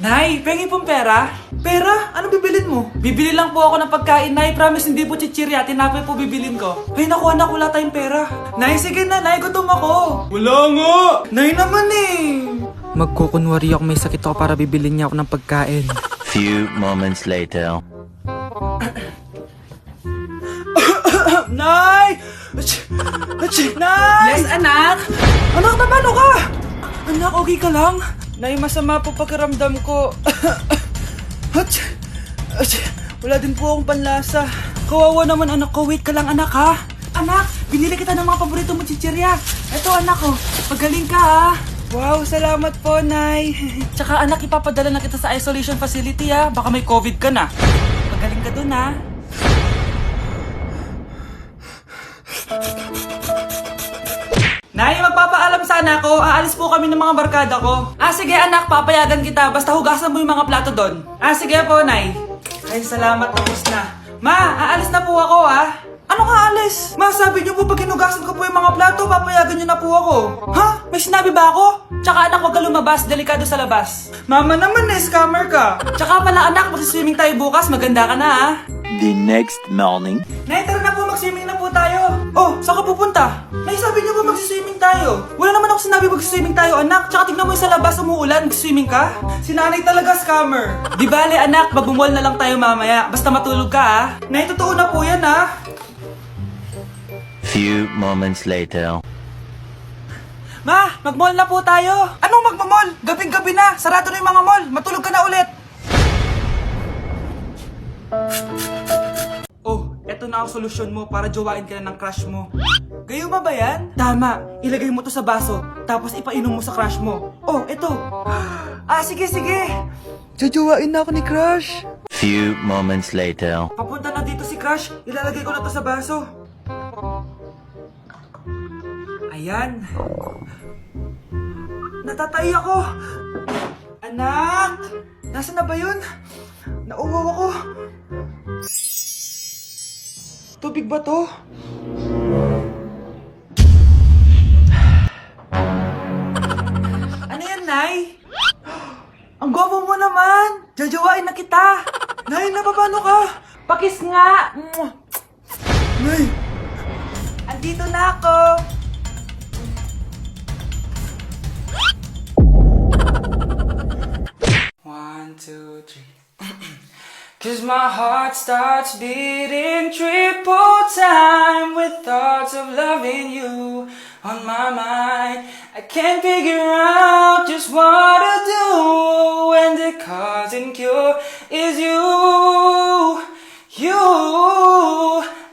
Nay, pengi pong pera? Pera? Anong bibilin mo? Bibili lang po ako ng pagkain, Nay. Promise, hindi po chichirya. Tinapay po bibilin ko. Ay, naku anak, wala tayong pera. Nay, sige na, Nay. Gutom ako. Wala nga. Nay naman eh. Magkukunwari ako may sakit ako para bibilin niya ako ng pagkain. Few moments later. Nay! Nay! Yes, anak? Anak, naman ka? Anak, okay ka lang? Nay, masama po pakiramdam ko. Wala din po akong panlasa. Kawawa naman anak ko. Wait ka lang anak ha. Anak, binili kita ng mga paborito mo chichirya. Eto anak ko, pagaling ka ha. Wow, salamat po, Nay. Tsaka anak, ipapadala na kita sa isolation facility ha. Baka may COVID ka na. Pagaling ka dun ha. Nay, magpapaalam sana ako. Aalis po kami ng mga barkada ko. Sige anak, papayagan kita. Basta hugasan mo yung mga plato doon. Sige po, Nay. Ay, salamat. Tapos na. Ma, aalis na po ako, ha? Ano ka aalis? Ma, sabi niyo po pag hinugasan ko po yung mga plato, papayagan niyo na po ako. Ha? May sinabi ba ako? Tsaka anak, huwag ka lumabas. Delikado sa labas. Mama naman, scammer ka. Tsaka pala anak, magsiswimming tayo bukas. Maganda ka na, ha? The next morning. Nay, tara na po, mag-swimming na po tayo. Oh, saan ka pupunta? Nay, sabi niyo ba mag-swimming tayo? Wala naman ako sinabi mag-swimming tayo, anak. Tsaka tignan mo yung sa labas, umuulan, mag-swimming ka? Si nanay talaga scammer. Di bale, anak, mag-mall na lang tayo mamaya. Basta matulog ka, ha? Nay, totoo na po yan, ha? Few moments later. Ma, mag-mall na po tayo. Anong mag-mall? Gabing-gabi na. Sarado na yung mga mall. Matulog ka na ulit. Oh, eto na ang solusyon mo para jowain ka na ng crush mo. Gayuma ba yan? Tama, ilagay mo to sa baso, tapos ipainom mo sa crush mo. Oh, eto. Sige, sige. Jojowain na ako ni crush. Few moments later. Papunta na dito si crush, ilalagay ko na to sa baso. Ayan. Natatay ako. Anak! Nasaan na ba yun? Nauwaw ako. Tubig ba to? Ano yan, Nay? Ang gwapo mo naman! Jajawain na kita! Nay, napapano ka? Pakis nga! Nay! Andito na ako! One, two, three. 'Cause my heart starts beating triple time with thoughts of loving you on my mind. I can't figure out just what to do when the cause and cure is you.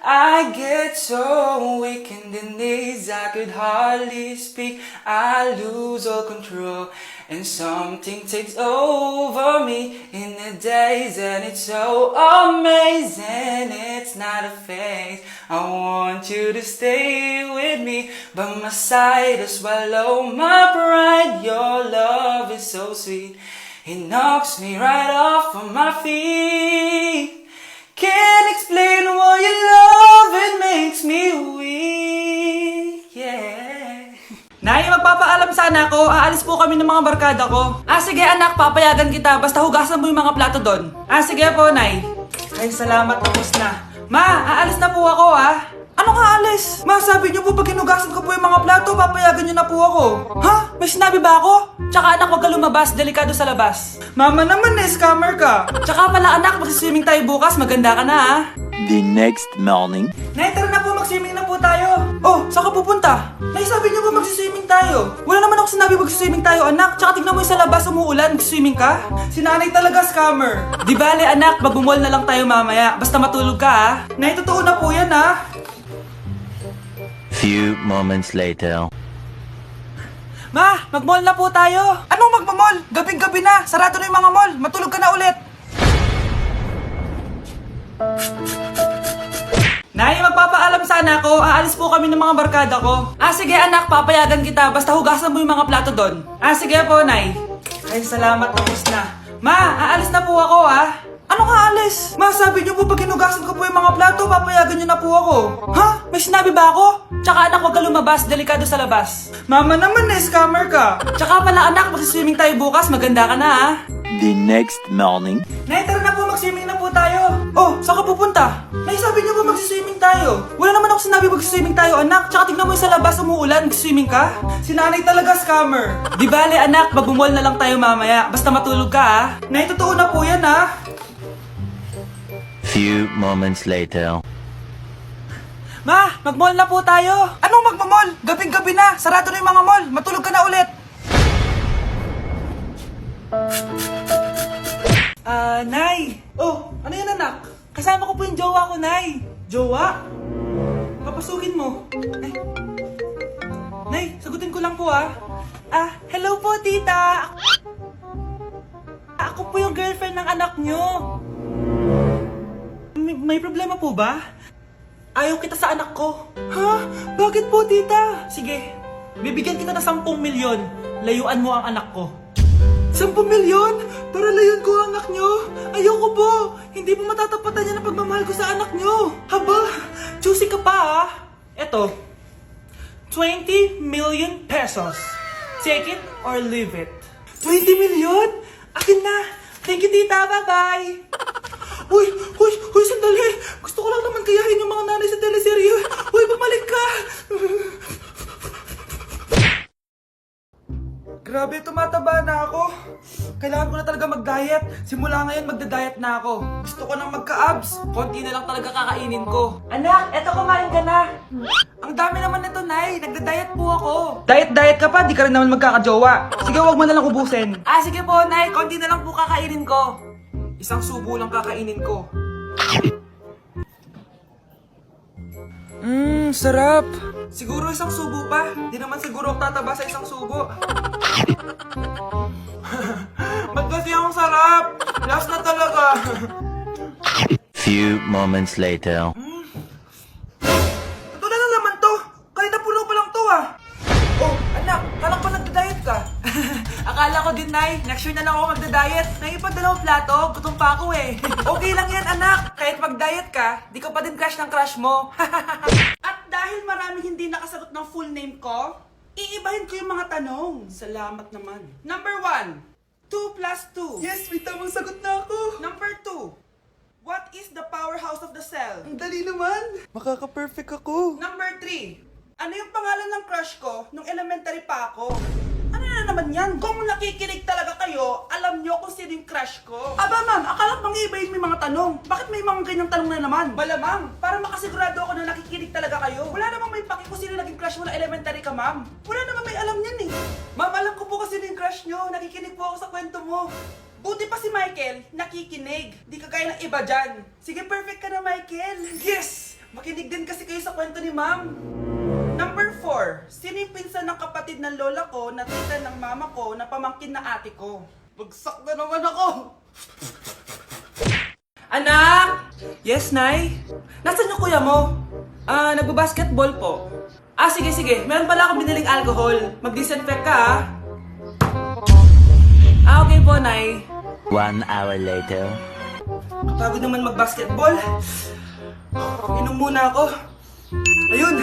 I get so weak in the knees, I could hardly speak. I lose all control, and something takes over me in the days, and it's so amazing. It's not a phase. I want you to stay with me by my side to swallow my pride. Your love is so sweet, it knocks me right off of my feet. Can't explain why your love, it makes me weak, yeah. Nay, magpapaalam sana ako. Aalis po kami ng mga barkada ko. Sige anak, papayagan kita. Basta hugasan mo yung mga plato doon. Sige po, Nay. Ay, salamat. Tapos na. Ma, aalis na po ako, ha? Ano ka aalis? Ma, sabi niyo po pag hinugasan ko po yung mga plato, papayagan niyo na po ako. Ha? May sinabi ba ako? Tsaka anak, huwag ka lumabas. Delikado sa labas. Mama naman, scammer ka. Tsaka pala anak, magsiswimming tayo bukas. Maganda ka na, ha? The next morning. Nay, tara na po, mag-swimming na po tayo. Oh, saan ka pupunta? Nay, sabi niyo ba mag-swimming tayo? Wala naman ako sinabi mag-swimming tayo, anak. Tsaka tignan mo yung sa labas, umuulan, mag-swimming ka? Si nanay talaga scammer. Di bale, anak, mag-mall na lang tayo mamaya. Basta matulog ka, ha? Nay, totoo na po yan, ha? Few moments later. Ma, mag-mall na po tayo. Anong mag-mall? Gabing-gabi na. Sarado na yung mga mall. Matulog ka na ulit. Nay, magpapaalam sana ako. Aalis po kami ng mga barkada ko. Sige anak, papayagan kita. Basta hugasan mo yung mga plato doon. Sige po, Nay. Ay, salamat. Tapos na. Ma, aalis na po ako, ha? Ano ka, alis? Masabi niyo po pag hinugasan ko po yung mga plato, papayagan niyo na po ako. Ha? May sinabi ba ako? Tsaka anak, huwag ka lumabas. Delikado sa labas. Mama naman, scammer ka. Tsaka pala anak, magsiswimming tayo bukas. Maganda ka na, ha? The next morning. Nay, tara na po, mag-swimming na po tayo. Oh, saan ka pupunta? Nay, sabi niyo po mag-swimming tayo. Wala naman ako sinabi mag-swimming tayo, anak. Tsaka tignan mo yung sa labas, umuulan, mag-swimming ka. Si nanay talaga scammer. Di bale, anak, magbumol na lang tayo mamaya. Basta matulog ka, ha? Nay, totoo na po yan, ha? Few moments later. Ma, mag-mall na po tayo. Anong magmamall? Gabing-gabi na. Sarado na yung mga mall. Matulog ka na ulit. Nay. Oh, ano yan anak? Kasama ko po yung jowa ko, Nay. Jowa? Papasukin mo. Nay, sagutin ko lang po hello po tita. Ako po yung girlfriend ng anak nyo. May problema po ba? Ayaw kita sa anak ko. Ha? Bakit po, tita? Sige, bibigyan kita ng 10 milyon. Layuan mo ang anak ko. 10 milyon? Para layuan ko ang anak nyo? Ayoko po. Hindi po matatapatan yan ang pagmamahal ko sa anak nyo. Haba, juicy ka pa Eto, 20 million pesos. Take it or leave it. 20 million? Akin na. Thank you, tita. Bye-bye. Uy, sandali! Gusto ko lang naman kayahin yung mga nanay sa teleserye. Uy, bumalik ka! Grabe, tumataba na ako. Kailangan ko na talaga mag-diet. Simula ngayon, magda-diet na ako. Gusto ko nang magka-abs. Konti na lang talaga kakainin ko. Anak, eto kumain ka na. Ang dami naman nito, Nay. Nagda-diet po ako. Diet ka pa? Di ka rin naman magkakajowa. Sige, wag mo na lang ubusin. Sige po, Nay. Konti na lang po kakainin ko. Isang subo lang kakainin ko. Sarap. Siguro isang subo pa. Di naman siguro ako tataba sa isang subo. Ba't kasi ang sarap? Last na talaga. Few moments later. Ito na naman to. Kanina puno pa lang to Oh, anak, kala ko nagda-diet ka. Akala ko din, Nay. Next year na lang ako magda-diet. Naipad dalawang plato, gutom pa ako Okay lang yan, anak. Kahit mag-diet ka, di ko pa din crush ng crush mo. At dahil maraming hindi nakasagot ng full name ko, iibahin ko yung mga tanong. Salamat naman. Number 1, 2 plus 2. Yes, may tamang sagot na ako. Number 2, what is the powerhouse of the cell? Ang dali naman. Makaka-perfect ako. Number 3, ano yung pangalan ng crush ko nung elementary pa ako? Ano na naman yan? Kung nakikinig talaga kayo, alam nyo kung sino yung crush ko. Aba ma'am, akala pang ibahin may mga tanong. Bakit may mga ganyang tanong na naman? Malamang, para makasigurado ako na nakikinig talaga kayo. Wala namang may paki kung sino naging crush mo na elementary ka, ma'am. Wala namang may alam yan Ma'am, alam ko po kasi sino yung crush nyo. Nakikinig po ako sa kwento mo. Buti pa si Michael, nakikinig. Di kagaya ng iba dyan. Sige, perfect ka na, Michael. Yes! Makinig din kasi kayo sa kwento ni ma'am. Number 4, sino yung pinsan ng kapatid ng lola ko na tita ng mama ko na pamangkin na ate ko? Bagsak na naman ako! Anak! Yes, Nay? Nasaan yung kuya mo? Nagbabasketball po. Sige. Meron pala akong biniling alcohol. Mag-disinfect ka, okay po, Nay. 1 hour later. Kapagod naman mag-basketball. Inom muna ako. Ayun!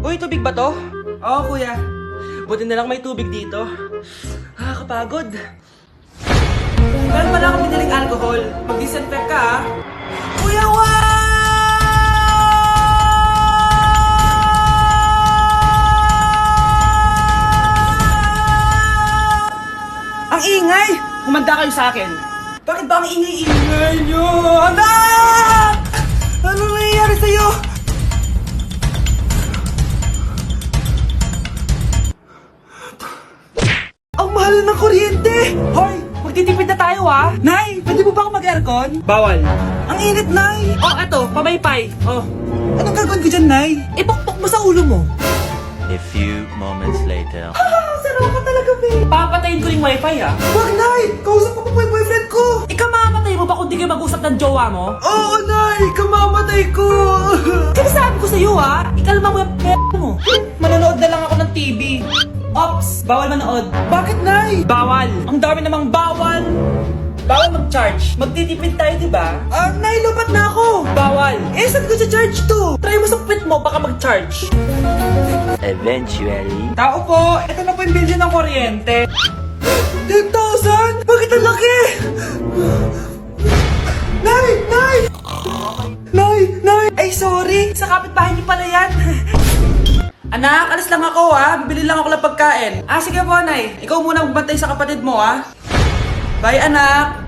Uy, tubig ba to? Oo, kuya. Buti na lang may tubig dito. Kapagod. Meron pala akong biniling alcohol. Mag-disinfect ka, Kuya, Ang ingay! Humanda kayo sa akin. Bakit ba ang ingay-ingay nyo? Anak! Ano nangyayari sa'yo? Ang mahal ng kuryente! Hoy! Magtitipid na tayo Nay! Pwede mo ba ako mag-aircon? Bawal. Ang init, Nay! Eto, pamaypay. Anong gagawin ko dyan, Nay? Ipokpok mo sa ulo mo. A few moments later. Sarap ka talaga, babe. Papatayin ko yung wifi, Wag, Nay! Kausap ko pa yung boyfriend ko! Ikamamatay mo ba kung di kayo mag-usap ng jowa mo? Oo, Nay! Kamamatay ko! Sinasabi ko sa'yo, Ikalma mo yung mo. Manonood na lang ako ng TV. Ops! Bawal manood. Bakit, Nay? Bawal! Ang dami namang bawal! Bawal mag-charge. Magtitipid tayo, di ba? Nay, lupat na ako. Bawal. Eh, saan ko charge to? Try mo sa puwit mo, baka mag-charge. Eventually. Tao po, ito na po yung bill ng kuryente. 10,000? Bakit ang laki? Nay! Nay! Nay! Nay! Ay, sorry. Sa kapitbahay niyo pala yan. Anak, alis lang ako ha. Bibili lang ako ng pagkain. Sige po, Nay. Ikaw muna magbantay sa kapatid mo ha. Bye, anak.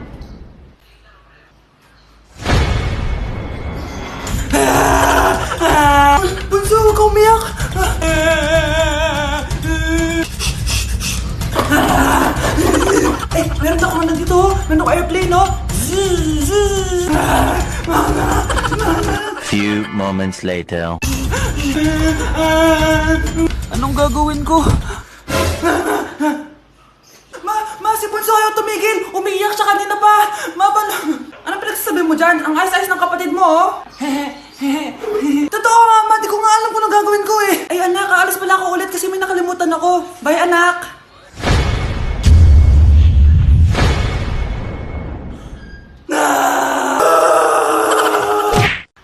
Bunso, huwag kang umiyak. Meron ako nandito. Meron ako airplane, no? Few moments later. Anong gagawin ko? Si Bunso ayaw tumigil. Umiiyak siya kanina pa. Anong pinagsasabi mo dyan? Ang ayos-ayos ng kapatid mo, oh. Totoo, Mama. Di ko nga alam kung anong gagawin ko, eh. Ay, anak. Aalis pala ako ulit kasi may nakalimutan ako. Bye, anak.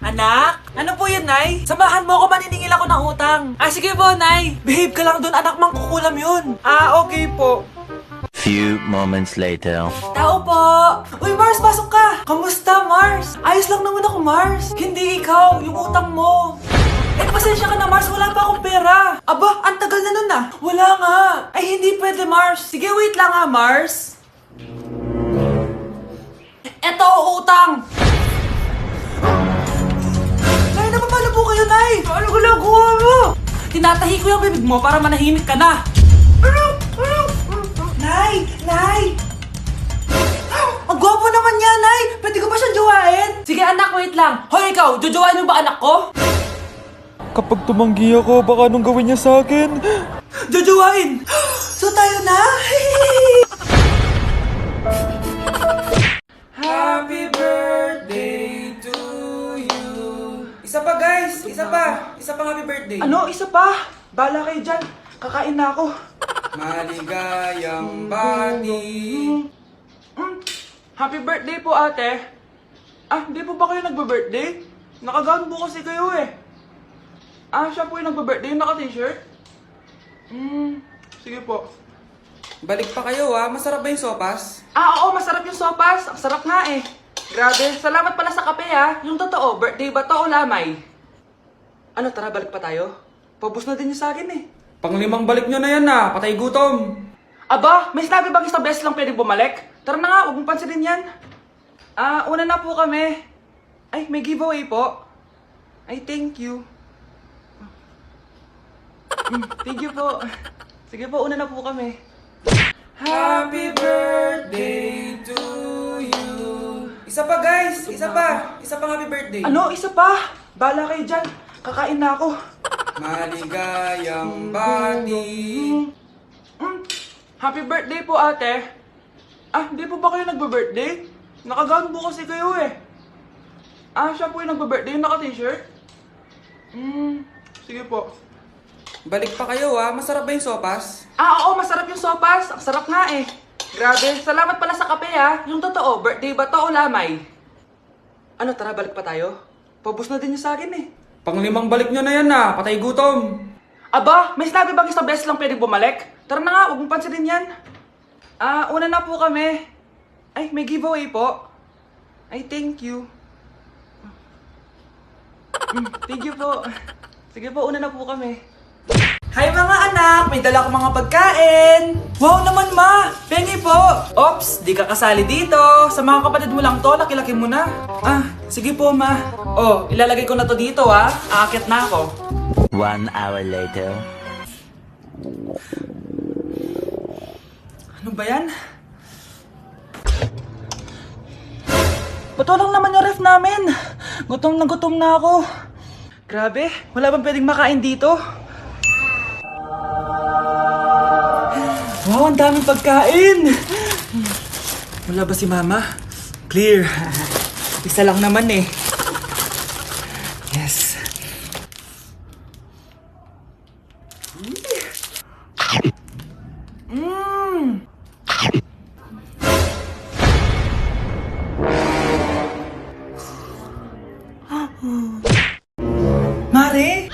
Anak? Ano po yan, Nay? Samahan mo ako, maniningil ako ng utang. Sige po, Nay. Behave ka lang doon, anak, mangkukulam yun. Okay po. Few moments later. Tao po! Uy, Mars, pasok ka! Kamusta, Mars? Ayos lang naman ako, Mars. Hindi ikaw, yung utang mo. Pasensya ka na, Mars. Wala pa akong pera. Aba, ang tagal na nun ah. Wala nga. Ay, hindi pwede, Mars. Sige, wait lang ha, Mars. Eto, utang. Nay, napapala po kayo, Nay. Ano ginagawa mo? Tinatahi ko yung bibig mo para manahimik ka na. Nay! Nay! Ang gwapo naman niya, Nay! Pwede ko ba siyang jowain? Sige, anak, wait lang. Hoy, ikaw, jojowain mo ba anak ko? Kapag tumanggi ako, baka anong gawin niya sa akin? Jojowain! So tayo na? Happy birthday to you. Isa pa, guys. Isa pa. Isa pang happy birthday. Ano? Isa pa? Bala kayo dyan. Kakain na ako. Maligayang bati. Happy birthday po, ate. Hindi po ba kayo nagbe-birthday? Nakagown po kasi kayo eh. Siya po yung nagbe-birthday, yung naka-t-shirt? Sige po. Balik pa kayo masarap ba yung sopas? Oo, masarap yung sopas. Ang sarap nga eh. Grabe, salamat pala sa kape Yung totoo, birthday ba to o lamay? Ano, tara, balik pa tayo? Pabus na din niyo sa akin eh. Panglimang balik nyo na yan patay gutom. Aba, may sinabi bang isang beses lang pwede bumalik? Tara na nga, huwag mong pansinin yan. Una na po kami. Ay, may giveaway po. Ay, thank you. Thank you po. Sige po, una na po kami. Happy birthday to you. Isa pa, guys. Isa pa. Isa pang happy birthday. Ano? Isa pa? Bala kayo dyan. Kakain na ako. Maligayang bati. Happy birthday po, ate. Hindi po ba kayo nagbe-birthday? Nakagown po kasi kayo eh. Siya po yung nagbe-birthday, yung naka-t-shirt? Sige po. Balik pa kayo masarap ba yung sopas? Oo, masarap yung sopas. Ang sarap nga eh. Grabe, salamat pala sa kape Yung totoo, birthday ba to o lamay? Ano, tara, balik pa tayo? Pabus na din yung sa akin eh. Panglimang balik nyo na yan patay gutom. Aba, may sinabi bang isang beses lang pwede bumalik? Tara na nga, huwag mong pansinin yan. Una na po kami. Ay, may giveaway po. Ay, thank you. Thank you po. Sige po, una na po kami. Hi mga anak! May dala akong mga pagkain! Wow naman ma! Pengi po! Ops! Di ka kasali dito! Sa mga kapatid mo lang to, laki-laki mo na. Sige po ma. Ilalagay ko na to dito Aakyat na ako. 1 hour later. Ano ba yan? Ba't walang naman yung ref namin? Gutom na ako. Grabe, wala bang pwedeng makain dito? Wow, ang daming pagkain! Wala ba si Mama? Clear. Isa lang naman eh. Yes.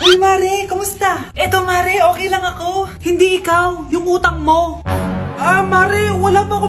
Uy, Mare, kamusta? Eto, Mare, okay lang ako. Hindi ikaw, yung utang mo. Mare, wala pa ako